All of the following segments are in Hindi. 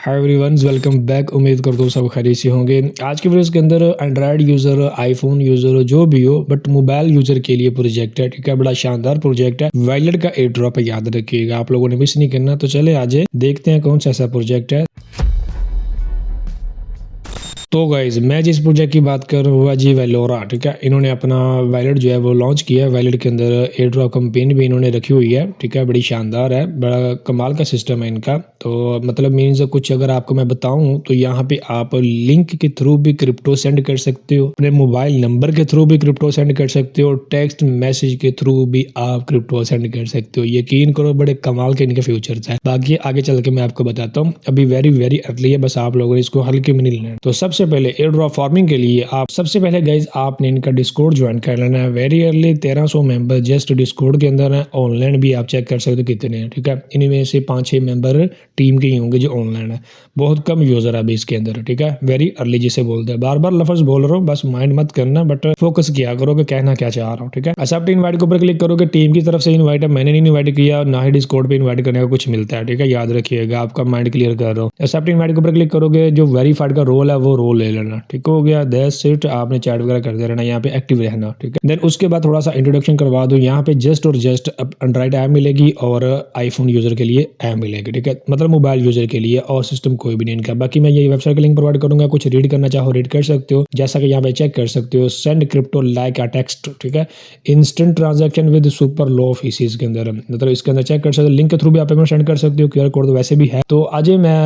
Hi everyone, welcome back. उम्मीद करता हूँ सब खैरियत से होंगे। आज की वीडियो के अंदर एंड्रॉयड यूज़र, आईफोन यूज़र जो भी हो, बट मोबाइल यूज़र के लिए प्रोजेक्ट है। ठीक है, बड़ा शानदार प्रोजेक्ट है। वॉलेट का एयर ड्रॉप है, याद रखिएगा, आप लोगों ने मिस नहीं करना। तो चले आज देखते हैं कौन सा ऐसा प्रोजेक्ट है। तो गाइज मैं जिस प्रोजेक्ट की बात कर रहा हूँ जी वेलोरा। ठीक है, इन्होंने अपना वैलेट जो है वो लॉन्च किया है। वैलेट के अंदर एयर ड्रॉप कैंपेन भी इन्होंने रखी हुई है। ठीक है, बड़ी शानदार है, बड़ा कमाल का सिस्टम है इनका। तो मतलब मीन्स कुछ अगर आपको मैं बताऊं तो यहाँ पे आप लिंक के थ्रू भी क्रिप्टो सेंड कर सकते हो, अपने मोबाइल नंबर के थ्रू भी क्रिप्टो सेंड कर सकते हो, टेक्स्ट मैसेज के थ्रू भी आप क्रिप्टो सेंड कर सकते हो। यकीन करो बड़े कमाल के इनके फ्यूचर्स है। बाकी आगे चल के मैं आपको बताता हूँ, अभी वेरी वेरी अर्ली है, बस आप लोगों ने इसको हल्के में नहीं लेना। तो सबसे पहले एयर ड्रॉप फार्मिंग के लिए आप सबसे पहले गाइज आपने इनका डिस्कॉर्ड ज्वाइन कर लेना है। Very early 1300 member just Discord के अंदर है। ऑनलाइन भी आप चेक कर सकते हो कितने हैं। ठीक है, इनमें से 5-6 मेंबर टीम के ही होंगे जो ऑनलाइन है। बहुत कम यूजर है अभी इसके अंदर। ठीक है, वेरी अर्ली जिसे बोलते हैं। बार बार लफ्ज बोल रहा हूँ, बस माइंड मत करना, बट फोकस किया करो कि कहना क्या चाह रहा हूँ। ठीक है, एक्सेप्ट इनवाइट के ऊपर क्लिक करोगे, टीम की तरफ से इनवाइट है, मैंने नहीं इनवाइट किया, ना ही डिस्कॉर्ड पे इनवाइट करने का कुछ मिलता है। ठीक है, याद रखिएगा, आपका माइंड क्लियर कर रहा हूँ। एक्सेप्ट इनवाइट के ऊपर क्लिक करोगे, जो वेरीफाइड का रोल है वो रोल ले लेना। ठीक हो गया, दैट्स इट। आपने चैट वगैरह करते रहना, यहाँ पे एक्टिव रहना। ठीक है, देन उसके बाद थोड़ा सा इंट्रोडक्शन करवा दूं। यहाँ पे जस्ट और जस्ट एंड्रॉइड ऐप मिलेगी और आईफोन यूजर के लिए ऐप मिलेगी। ठीक है, मतलब मोबाइल यूजर के लिए, और सिस्टम कोई भी नहीं इनका। बाकी मैं ये वेबसाइट का लिंक प्रोवाइड करूंगा, कुछ रीड करना चाहो रीड कर सकते हो। जैसा कि यहाँ पे चेक कर सकते हो, send crypto like a text. ठीक है, instant transaction with super low fees के अंदर, मतलब इसके अंदर चेक कर सकते हो। लिंक के थ्रू भी आप पेमेंट सेंड कर सकते हो, क्यूआर कोड तो वैसे भी है। तो आज मैं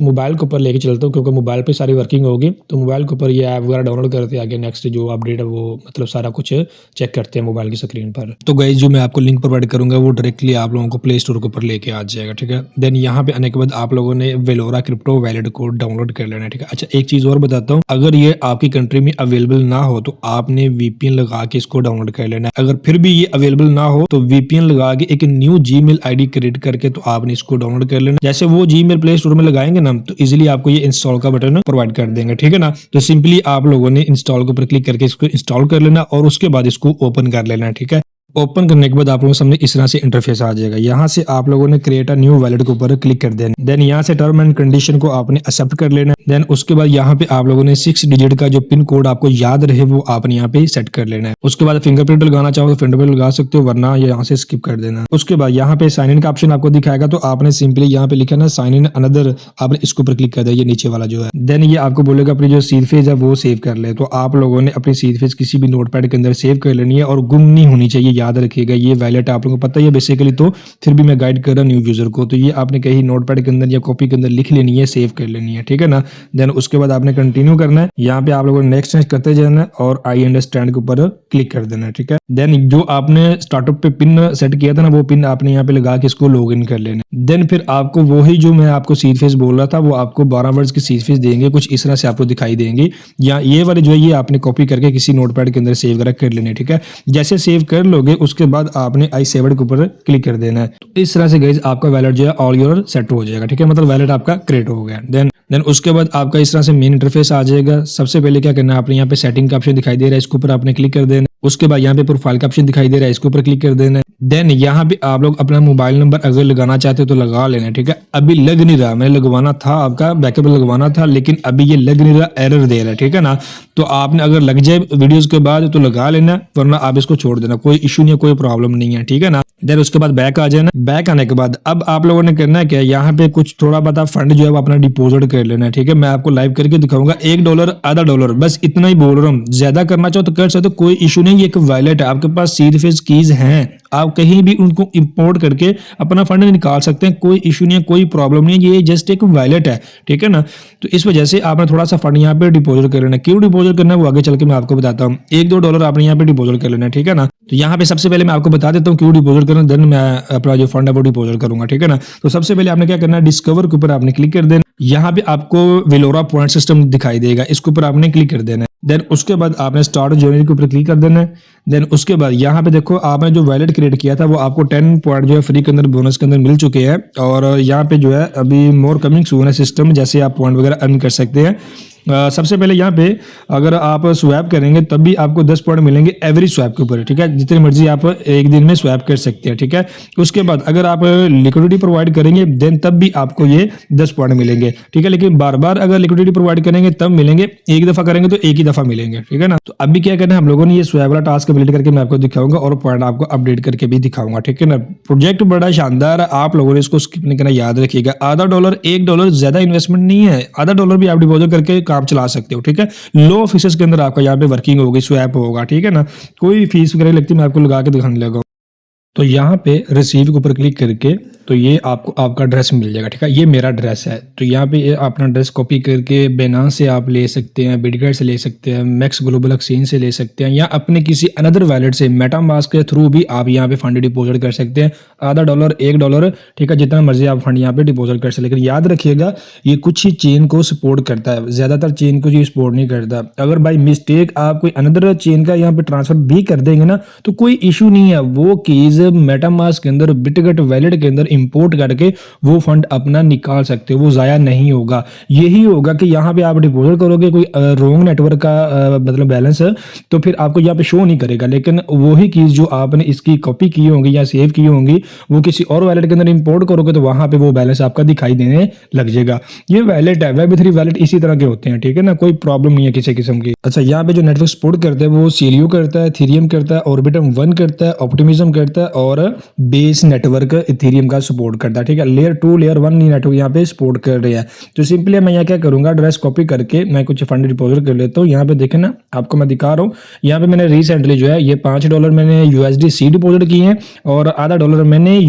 मोबाइल के ऊपर लेके चलता हूँ, क्योंकि मोबाइल पे सारी वर्किंग होगी। तो मोबाइल के ऊपर ये ऐप वगैरह डाउनलोड करते हैं, आगे नेक्स्ट जो अपडेट है वो मतलब सारा कुछ चेक करते हैं मोबाइल की स्क्रीन पर। तो गाइस जो मैं आपको लिंक प्रोवाइड करूंगा वो डायरेक्टली आप लोगों को प्ले स्टोर के ऊपर लेके आ जाएगा। ठीक है, देन यहाँ पे आने के बाद आप लोगों ने वेलोरा क्रिप्टो वैलेट कोड डाउनलोड कर लेना है। ठीक है, अच्छा एक चीज और बताता हूँ, अगर ये आपकी कंट्री में अवेलेबल ना हो तो आपने वीपीएन लगा के इसको डाउनलोड कर लेना है। अगर फिर भी ये अवेलेबल ना हो तो वीपीएन लगा के एक न्यू जीमेल आईडी क्रिएट करके तो आपने इसको डाउनलोड कर लेना। जैसे वो जीमेल प्ले स्टोर में लगाएंगे ना, तो इजिली आपको ये इंस्टॉल का बटन प्रोवाइड कर देंगे। ठीक है ना, तो सिंपली आप लोगों ने इंस्टॉल के ऊपर क्लिक करके इसको इंस्टॉल कर लेना और उसके बाद इसको ओपन कर लेना है। ठीक है, ओपन करने के बाद आप लोगों के सामने इस तरह से इंटरफेस आ जाएगा। यहाँ से आप लोगों ने क्रिएट अ न्यू वैलेट के ऊपर क्लिक कर देना। देन यहाँ से टर्म एंड कंडीशन को आपने एक्सेप्ट कर लेना। देन उसके बाद यहाँ पे आप लोगों ने 6 डिजिट का जो पिन कोड आपको याद रहे वो आपने यहाँ पे सेट कर लेना है। उसके बाद फिंगरप्रिंट लगाना चाहो तो फिंगरप्रिंट लगा सकते हो, वरना यहाँ से स्किप कर देना। उसके बाद यहाँ पे साइन इन का ऑप्शन आपको दिखाएगा, तो आपने सिंपली यहाँ पे लिखा ना साइन इन अनदर, आपने इसके ऊपर क्लिक कर दिया, ये नीचे वाला जो है। देन ये आपको बोलेगा अपनी जो सीड फेज है वो सेव कर ले। तो आप लोगों ने अपनी सीड फेज किसी भी नोटपैड के अंदर सेव कर लेनी है और गुम नहीं होनी चाहिए, याद रखिएगा। ये वैलेट आप लोगों को पता ही है बेसिकली, तो फिर भी मैं गाइड कर रहा हूँ न्यू यूजर को। तो ये आपने कहीं नोटपैड के अंदर या कॉपी के अंदर लिख लेनी है, सेव कर लेनी है। ठीक है ना, देन उसके बाद आपने कंटिन्यू करना है। यहाँ पे आप लोगों ने नेक्स्ट नेक्स्ट करते जाना है और आई अंडरस्टैंड के ऊपर क्लिक कर देना है। ठीक है, देन जो आपने स्टार्टअप पे पिन सेट किया था ना, वो पिन आपने यहाँ पे लगा के इसको लॉग इन कर लेना। देन फिर आपको वही जो मैं आपको सीड फेस बोल रहा था, वो आपको 12 वर्ड्स की सीड फेस देंगे, कुछ इस तरह से आपको दिखाई देंगे। या ये वाले जो है ये आपने कॉपी करके किसी नोटपैड के अंदर सेव वगैरह कर लेने। ठीक है, जैसे सेव कर लोगे उसके बाद आपने आई सेव के ऊपर क्लिक कर देना है। तो इस तरह से गाइस आपका वैलेट जो है ऑल योर सेट हो जाएगा। ठीक है, मतलब वैलेट आपका क्रिएट हो गया। देन उसके बाद आपका इस तरह से मेन इंटरफेस आ जाएगा। सबसे पहले क्या करना है, आपने यहाँ पे सेटिंग का ऑप्शन दिखाई दे रहा है, इसके ऊपर आपने क्लिक कर देना। उसके बाद यहाँ पे प्रोफाइल का ऑप्शन दिखाई दे रहा है, इसके ऊपर क्लिक कर देना है। देन यहाँ पे आप लोग अपना मोबाइल नंबर अगर लगाना चाहते हो तो लगा लेना। ठीक है, अभी लग नहीं रहा, मैंने लगवाना था, आपका बैकअप लगवाना था, लेकिन अभी ये लग नहीं रहा, एरर दे रहा है। ठीक है ना, तो आपने अगर लग जाए वीडियोस के बाद तो लगा लेना, वरना आप इसको छोड़ देना, कोई इशू नहीं है, कोई प्रॉब्लम नहीं है। ठीक है ना, देन उसके बाद बैक आ जाना। बैक आने के बाद अब आप लोगों ने करना है क्या, यहाँ पे कुछ थोड़ा बहुत फंड जो है वो अपना डिपॉजिट कर लेना है। ठीक है, मैं आपको लाइव करके दिखाऊंगा, $1 आधा डॉलर, बस इतना ही बोल रहा हूँ। ज्यादा करना चाहो तो कर सकते हो, कोई इशू नहीं। ये एक वैलेट है, आपके पास सीड फेज कीज हैं, आप कहीं भी उनको इंपोर्ट करके अपना फंड निकाल सकते हैं, कोई इशू नहीं है, कोई प्रॉब्लम नहीं है। ये जस्ट एक वैलेट है। ठीक है ना, तो इस वजह से आपने थोड़ा सा फंड यहाँ पे डिपॉजिट कर लेना। क्यों डिपॉजिट करना है वो आगे चल के मैं आपको बताता हूँ। $1-2 आपने यहाँ पे डिपॉजिट कर लेना है। ठीक है ना, तो यहाँ पे सबसे पहले मैं आपको बता देता हूँ क्यों डिपॉजिट करना, देन मैं अपना जो फंड है वो डिपॉजिट करूंगा। ठीक है ना, तो सबसे पहले आपने क्या करना है, डिस्कवर के ऊपर आपने क्लिक कर देना। यहाँ पे आपको वेलोरा पॉइंट सिस्टम दिखाई देगा, इसके ऊपर आपने क्लिक कर देना है। देन उसके बाद आपने स्टार्ट जर्नी के ऊपर क्लिक कर देना है। देन उसके बाद यहाँ पे देखो, आपने जो वैलेट क्रिएट किया था वो आपको 10 पॉइंट जो है फ्री के अंदर बोनस के अंदर मिल चुके हैं। और यहाँ पे जो है अभी मोर कमिंग सून है सिस्टम, जैसे आप पॉइंट वगैरह अर्न कर सकते हैं। सबसे पहले यहाँ पे अगर आप स्वैप करेंगे तब भी आपको 10 पॉइंट मिलेंगे एवरेज स्वैप के ऊपर, ठीक है, जितनी मर्जी आप एक दिन में स्वैप कर सकते हैं, ठीक है। उसके बाद अगर आप लिक्विडिटी प्रोवाइड करेंगे देन तब भी आपको ये 10 पॉइंट मिलेंगे, ठीक है। लेकिन बार बार अगर लिक्विडिटी प्रोवाइड करेंगे तब मिलेंगे, एक दफा करेंगे तो एक ही दफा मिलेंगे, ठीक है ना। तो अभी क्या करना है हम लोगों ने, ये स्वैप वाला टास्क कंप्लीट करके मैं आपको दिखाऊंगा और पॉइंट आपको अपडेट करके भी दिखाऊंगा, ठीक है ना। प्रोजेक्ट बड़ा शानदार है, आप लोगों ने इसको स्किप नहीं करना, याद रखिएगा। आधा डॉलर $1 ज्यादा इन्वेस्टमेंट नहीं है, आधा डॉलर भी आप डिपॉजिट करके काम चला सकते हो, ठीक है। लो फीसेस के अंदर आपका यहाँ पे वर्किंग होगी, स्वैप होगा, ठीक है ना। कोई फीस वगैरह लगती मैं आपको लगा के दिखाने लगा। तो यहाँ पे रिसीव के ऊपर क्लिक करके तो ये आपको आपका ड्रेस मिल जाएगा, ठीक है। ये मेरा ड्रेस है, तो यहाँ पे ये अपना ड्रेस कॉपी करके बेनास से आप ले सकते हैं, बिटगेट से ले सकते हैं, मैक्स ग्लोबल एक्सचेंज से ले सकते हैं, या अपने किसी अनदर वैलेट से मेटामास्क के थ्रू भी आप यहाँ पे फंड डिपॉजिट कर सकते हैं। आधा डॉलर $1, ठीक है, जितना मर्जी आप फंड यहाँ पे डिपॉजिट कर सकते हैं। लेकिन याद रखिएगा ये कुछ ही चेन को सपोर्ट करता है, ज्यादातर चेन को ये सपोर्ट नहीं करता। अगर बाई मिस्टेक आप कोई अनदर चेन का यहाँ पे ट्रांसफर भी कर देंगे ना तो कोई इशू नहीं है, वो कीज मेटामास्क के अंदर बिटगेट वैलेट के अंदर इंपोर्ट करके वो फंड अपना निकाल सकते हो, वो जाया नहीं होगा। यही होगा कि यहाँ पे आप डिपॉजिट करोगे कोई रोंग नेटवर्क का मतलब बैलेंस है तो फिर आपको यहाँ पे शो नहीं करेगा, लेकिन वही कीज जो आपने इसकी कॉपी की होंगी या सेव की होंगी वो किसी और वैलेट के अंदर इंपोर्ट करोगे तो वहां पे वो बैलेंस आपका दिखाई देने लग जाएगा। ये वैलेट है, Web3 वैलेट इसी तरह के होते हैं, ठीक है ना, कोई प्रॉब्लम नहीं है किसी किस्म की। अच्छा, यहाँ पे जो नेटवर्क सपोर्ट करते हैं वो सीलियो करता है, इथेरियम करता है, ऑर्बिटम 1 करता है, ऑप्टिमिज्म करता है और बेस नेटवर्क इथेरियम का सपोर्ट करता है, ठीक है। लेयर 2 लेयर 1 नेटवर्क यहाँ पे सपोर्ट कर रहे हैं। तो सिंपली मैं यहाँ क्या करूंगा, ड्रेस कॉपी करके मैं कुछ फंड डिपॉजिट कर लेता हूँ। यहाँ पे देखें ना, आपको मैं दिखा रहा हूँ, यहाँ पे मैंने रिसेंटली जो है ये $5 मैंने USDC डिपॉजिट किए हैं और आधा डॉलर मैंने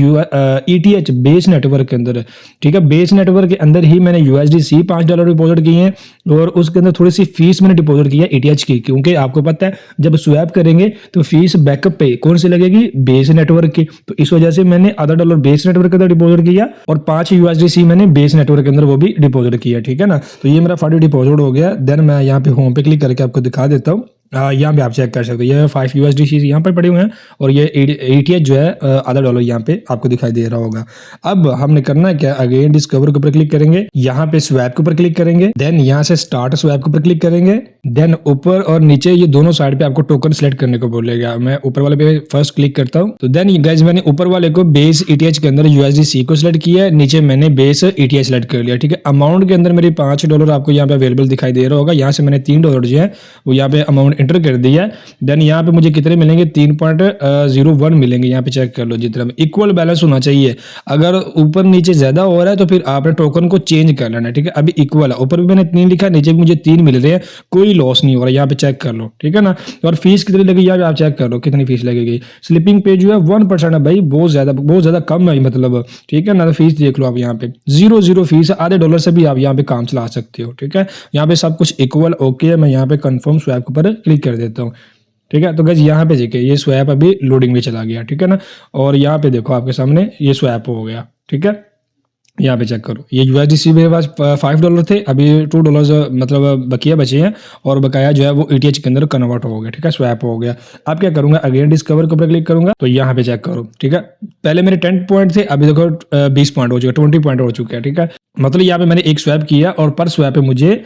ETH बेस नेटवर्क के अंदर, ठीक है, बेस नेटवर्क के अंदर ही मैंने USDC $5 डिपॉजिट किए हैं और उसके अंदर थोड़ी सी फीस मैंने डिपॉजिट की है ETH की, क्योंकि आपको पता है जब स्वैप करेंगे तो फीस बैकअप पे कौन सी लगेगी, बेस नेटवर्क की। तो इस वजह से मैंने आधा डॉलर बेस नेटवर्क के अंदर डिपॉजिट किया और 5 USDC मैंने बेस नेटवर्क के अंदर वो भी डिपॉजिट किया, ठीक है ना। तो ये मेरा फंड डिपॉजिट हो गया। देन मैं यहाँ पे होम पे क्लिक करके आपको दिखा देता हूँ। यहाँ पे आप चेक कर सकते हो, ये 5 USDC यहाँ पर पड़े हुए हैं और ये ETH जो है आधा डॉलर यहाँ पे आपको दिखाई दे रहा होगा। अब हमने करना क्या, अगेन डिस्कवर के ऊपर क्लिक करेंगे, यहाँ पे स्वैप के ऊपर क्लिक करेंगे, देन यहाँ से स्टार्ट स्वैप के ऊपर क्लिक करेंगे, देन ऊपर और नीचे ये दोनों साइड पे आपको टोकन सेलेक्ट करने को बोलेगा। मैं ऊपर वाले पे फर्स्ट क्लिक करता हूँ। तो देन गाइस मैंने ऊपर वाले को बेस ETH के अंदर USDC को सिलेक्ट किया है, नीचे मैंने बेस ETH सेलेक्ट कर लिया, ठीक है। अमाउंट के अंदर मेरे $5 आपको यहाँ पे अवेलेबल दिखाई दे रहा होगा। यहाँ से मैंने $3 जो है वो यहाँ पे अमाउंट एंटर कर दिया है। देन यहाँ पे मुझे कितने मिलेंगे, 3.01 मिलेंगे। यहाँ पे चेक कर लो, जितना इक्वल बैलेंस होना चाहिए। अगर ऊपर नीचे ज्यादा हो रहा है तो फिर आपने टोकन को चेंज कर लेना, ठीक है। अभी इक्वल है, ऊपर भी मैंने 3 लिखा है, नीचे भी मुझे 3 मिल रहे हैं, कोई लॉस नहीं हो रहा है। यहाँ पे चेक कर लो, ठीक है ना। और फीस कितनी लगेगी यहाँ पे आप चेक कर लो कितनी फीस लगेगी। स्लिपिंग पे जो है 1% है भाई, बहुत ज्यादा कम है मतलब, ठीक है ना। तो फीस देख लो आप, यहाँ पे 0 फीस है, आधे डॉलर से भी आप यहाँ पे काम चला सकते हो, ठीक है। यहाँ पे सब कुछ इक्वल ओके है। मैं यहाँ पे कंफर्म स्वैप के ऊपर क्लिक कर देता हूँ, ठीक है। तो गाइस यहाँ पे देखिए ये स्वैप अभी लोडिंग में चला गया, ठीक है ना। और यहाँ पे देखो आपके सामने ये स्वैप हो गया, ठीक है। यहाँ पे चेक करो, ये USDC मेरे पास $5 थे, अभी $2 मतलब बकिया बचे हैं और बकाया जो है वो ETH के अंदर कन्वर्ट हो गया, ठीक है, स्वैप हो गया। अब क्या करूंगा, अगेन डिस्कवर के ऊपर क्लिक करूंगा। तो यहाँ पे चेक करो, ठीक है, पहले मेरे 10 पॉइंट थे, अभी देखो 20 पॉइंट हो चुके, 20 पॉइंट हो चुके हैं, ठीक है। मतलब यहाँ पे मैंने एक स्वैप किया और पर स्वैप पे मुझे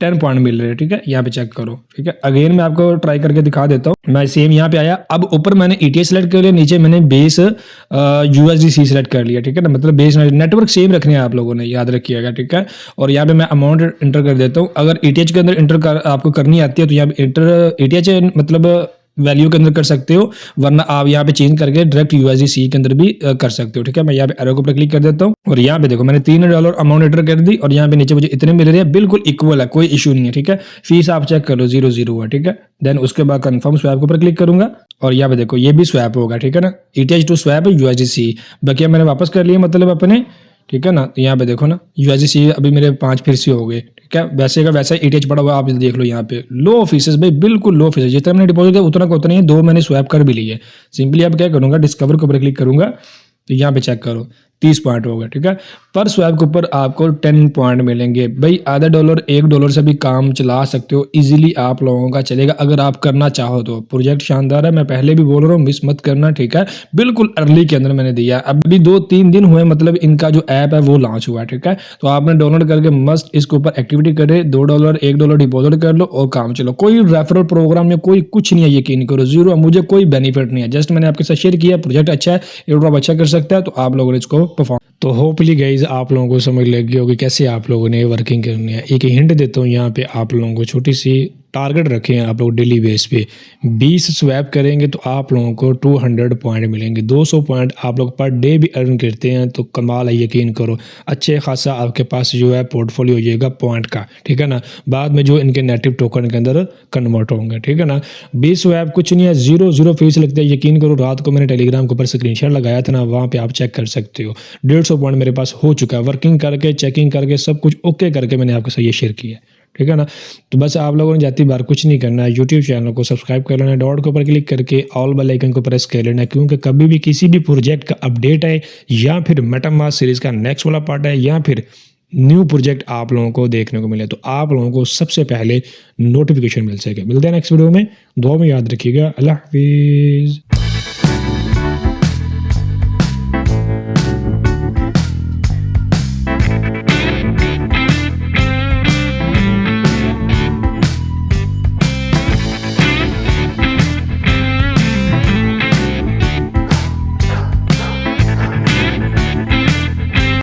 10 पॉइंट मिल रहे हैं, ठीक है। यहाँ पे चेक करो, ठीक है। अगेन मैं आपको ट्राई करके दिखा देता हूँ। मैं सेम यहाँ पे आया, अब ऊपर मैंने ETH सेलेक्ट कर लिया, नीचे मैंने बेस USDC सेलेक्ट कर लिया, ठीक है ना। मतलब बेस नेटवर्क सेम रखने हैं आप लोगों ने, याद रखिएगा, ठीक है। और यहाँ पे मैं अमाउंट एंटर कर देता हूँ। अगर ETH के अंदर आपको करनी आती है तो यहाँ पे ETH मतलब वैल्यू के अंदर कर सकते हो, वरना आप यहाँ पे चेंज करके डायरेक्ट USDC के अंदर भी कर सकते हो, ठीक है। मैं यहाँ पे एरो के ऊपर क्लिक कर देता हूँ और यहाँ पे देखो मैंने $3 अमाउंट एंटर कर दी और यहाँ पे नीचे मुझे इतने मिल रहे हैं, बिल्कुल इक्वल है, कोई इशू नहीं है, ठीक है। फीस आप चेक कर लो 0 हुआ, ठीक है। देन उसके बाद कंफर्म स्वैप के ऊपर क्लिक करूंगा और यहाँ पे देखो ये भी स्वैप होगा, ठीक है ना। ETH टू स्वैप USDC बकिया मैंने वापस कर लिया मतलब अपने, ठीक है ना। तो यहाँ पे देखो ना USDC अभी मेरे 5 फिर से हो गए, ठीक है। वैसे का वैसा ETH पड़ा हुआ आप देख लो यहाँ पे, लो फीसेस भाई, बिल्कुल लो फीसेस, जितना मैंने डिपॉजिट किया उतना का उतना ही, 2 मैंने स्वैप कर भी लिए। सिंपली अब क्या करूंगा, डिस्कवर के ऊपर क्लिक करूंगा तो यहाँ पे चेक करो 30 पॉइंट हो गए, ठीक है। पर स्वैप के ऊपर आपको 10 पॉइंट मिलेंगे भाई। आधा डॉलर $1 से भी काम चला सकते हो इजीली, आप लोगों का चलेगा अगर आप करना चाहो तो। प्रोजेक्ट शानदार है, मैं पहले भी बोल रहा हूँ, मिस मत करना, ठीक है। बिल्कुल अर्ली के अंदर मैंने दिया, अभी 2-3 दिन हुए, मतलब इनका जो ऐप है वो लॉन्च हुआ है, ठीक है। तो आपने डाउनलोड करके मस्त इसके ऊपर एक्टिविटी करे, $2 $1 डिपॉजिट कर लो और काम चलो। कोई रेफरल प्रोग्राम या कोई कुछ नहीं है, यकीन करो, जीरो, मुझे कोई बेनिफिट नहीं है, जस्ट मैंने आपके साथ शेयर किया। प्रोजेक्ट अच्छा है, एयरड्रॉप अच्छा कर सकता है, तो आप लोगों ने इसको परफॉर्म। तो होपफुली गाइज आप लोगों को समझ लग गई होगी कैसे आप लोगों ने वर्किंग करनी है। एक हिंट देता हूँ यहाँ पे आप लोगों को, छोटी सी टारगेट रखे हैं आप लोग डेली बेस पे। 20 स्वैप करेंगे तो आप लोगों को 200 पॉइंट मिलेंगे। 200 पॉइंट आप लोग पर डे भी अर्न करते हैं तो कमाल है, यकीन करो। अच्छे खासा आपके पास जो है पोर्टफोलियो हो जाएगा पॉइंट का, ठीक है ना। बाद में जो इनके नेटिव टोकन के अंदर कन्वर्ट होंगे, ठीक है ना। 20 स्वैप कुछ नहीं है, 0 फीस लगता है, यकीन करो। रात को मैंने टेलीग्राम के ऊपर स्क्रीनशॉट लगाया था ना, वहाँ पे आप चेक कर सकते हो। 150 पॉइंट मेरे पास हो चुका है, वर्किंग करके, चेकिंग करके, सब कुछ ओके करके मैंने आपके साथ ये शेयर किया है, ठीक है ना। तो बस आप लोगों ने जाती बार कुछ नहीं करना है, यूट्यूब चैनल को सब्सक्राइब कर लेना है, डॉट के ऊपर क्लिक करके ऑल बेल आइकन को प्रेस कर लेना है, क्योंकि कभी भी किसी भी प्रोजेक्ट का अपडेट है या फिर मेटामास्क सीरीज का नेक्स्ट वाला पार्ट है या फिर न्यू प्रोजेक्ट आप लोगों को देखने को मिले तो आप लोगों को सबसे पहले नोटिफिकेशन मिल सके। मिलते हैं नेक्स्ट वीडियो में, दुआ में याद रखिएगा। अल्लाह हाफिज़।